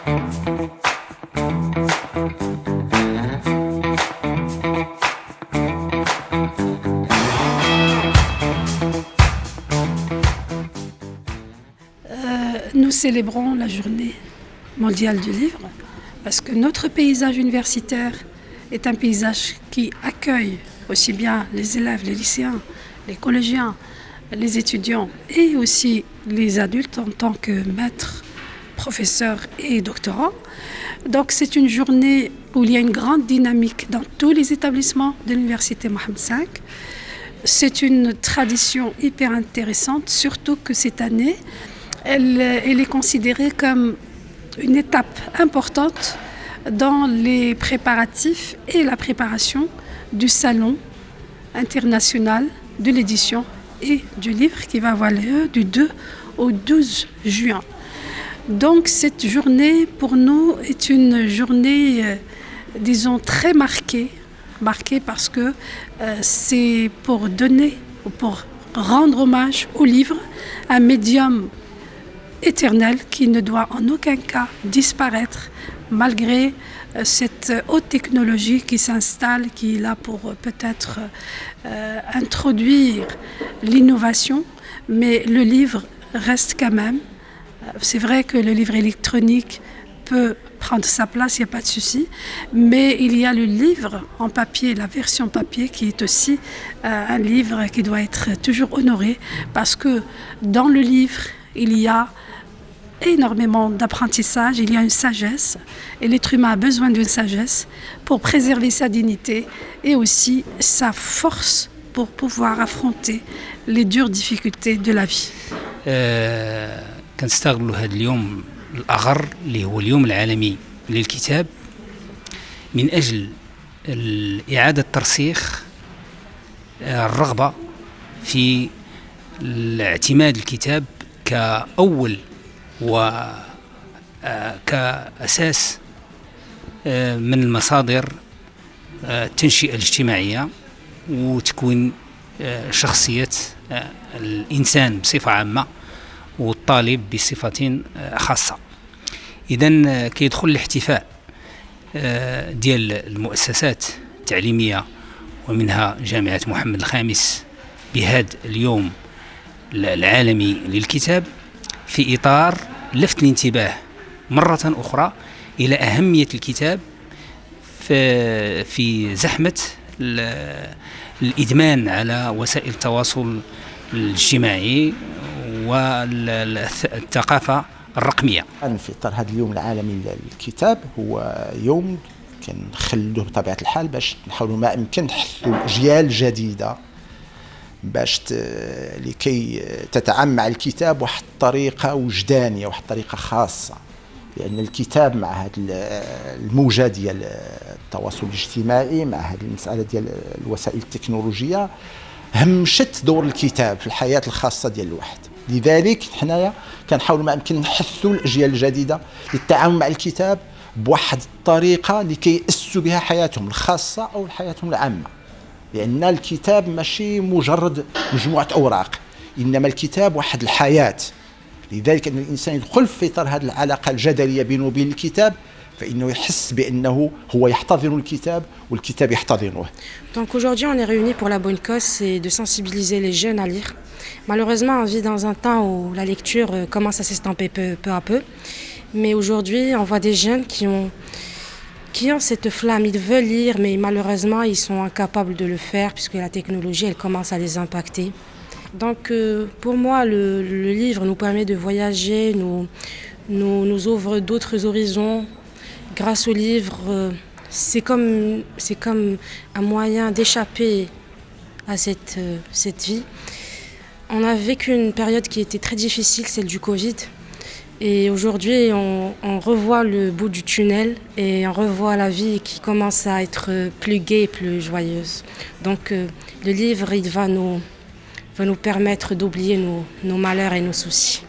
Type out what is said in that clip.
Nous célébrons la journée mondiale du livre parce que notre paysage universitaire est un paysage qui accueille aussi bien les élèves, les lycéens, les collégiens, les étudiants et aussi les adultes en tant que maîtres, professeurs et doctorants. Donc c'est une journée où il y a une grande dynamique dans tous les établissements de l'université Mohammed V. C'est une tradition hyper intéressante, surtout que cette année, elle est considérée comme une étape importante dans les préparatifs et la préparation du salon international de l'édition et du livre qui va avoir lieu du 2 au 12 juin. Donc cette journée pour nous est une journée, disons, très marquée parce que c'est pour donner, pour rendre hommage au livre, un médium éternel qui ne doit en aucun cas disparaître malgré cette haute technologie qui s'installe, qui est là pour peut-être introduire l'innovation, mais le livre reste quand même. C'est vrai que le livre électronique peut prendre sa place, il n'y a pas de souci, mais il y a le livre en papier, la version papier qui est aussi un livre qui doit être toujours honoré parce que dans le livre, il y a énormément d'apprentissage, il y a une sagesse et l'être humain a besoin d'une sagesse pour préserver sa dignité et aussi sa force pour pouvoir affronter les dures difficultés de la vie. كنستغلوا هذا اليوم الأغر اللي هو اليوم العالمي للكتاب من أجل إعادة ترسيخ الرغبة في الاعتماد الكتاب كأول وكأساس من المصادر التنشئة الاجتماعية وتكوين شخصية الإنسان بصفة عامة والطالب بصفة خاصة. إذن كيدخل الاحتفاء ديال المؤسسات التعليمية ومنها جامعة محمد الخامس بهذا اليوم العالمي للكتاب في إطار لفت الانتباه مرة أخرى إلى أهمية الكتاب في زحمة الإدمان على وسائل التواصل الاجتماعي والثقافة الرقمية. في إطار هذا اليوم العالمي للكتاب هو يوم كنخلوه بطبيعة الحال باش نحاولوا ما أمكن نحثوا أجيال جديدة باش لكي تتعامل مع الكتاب واحد الطريقة وجدانية واحد الطريقة خاصة لأن الكتاب مع هذه الموجة ديال التواصل الاجتماعي مع هذه المسألة ديال الوسائل التكنولوجية همشت دور الكتاب في الحياة الخاصة ديال الواحد. لذلك حنايا كنحاولوا ما يمكن نحثوا الأجيال الجديدة للتعامل مع الكتاب بواحد الطريقة لكي يأسسوا بها حياتهم الخاصة أو حياتهم العامة لأن الكتاب ماشي مجرد مجموعة أوراق إنما الكتاب واحد الحياة. لذلك أن الإنسان يدخل في إطار هذه العلاقة الجدلية بينه وبين الكتاب فإنه يحس بأنه هو يحتضن الكتاب والكتاب يحتضنه. Donc aujourd'hui on est réunis pour la bonne cause, c'est de sensibiliser les jeunes à lire. Malheureusement on vit dans un temps où la lecture commence à s'estomper peu à peu. Mais aujourd'hui on voit des jeunes qui ont cette flamme, ils veulent lire mais malheureusement ils sont incapables de le faire puisque la technologie elle commence à les impacter. Donc pour moi le livre nous permet de voyager, nous ouvre d'autres horizons. Grâce au livre, c'est comme un moyen d'échapper à cette vie. On a vécu une période qui était très difficile, celle du Covid. Et aujourd'hui, on revoit le bout du tunnel et on revoit la vie qui commence à être plus gaie et plus joyeuse. Donc le livre, il va nous permettre d'oublier nos malheurs et nos soucis.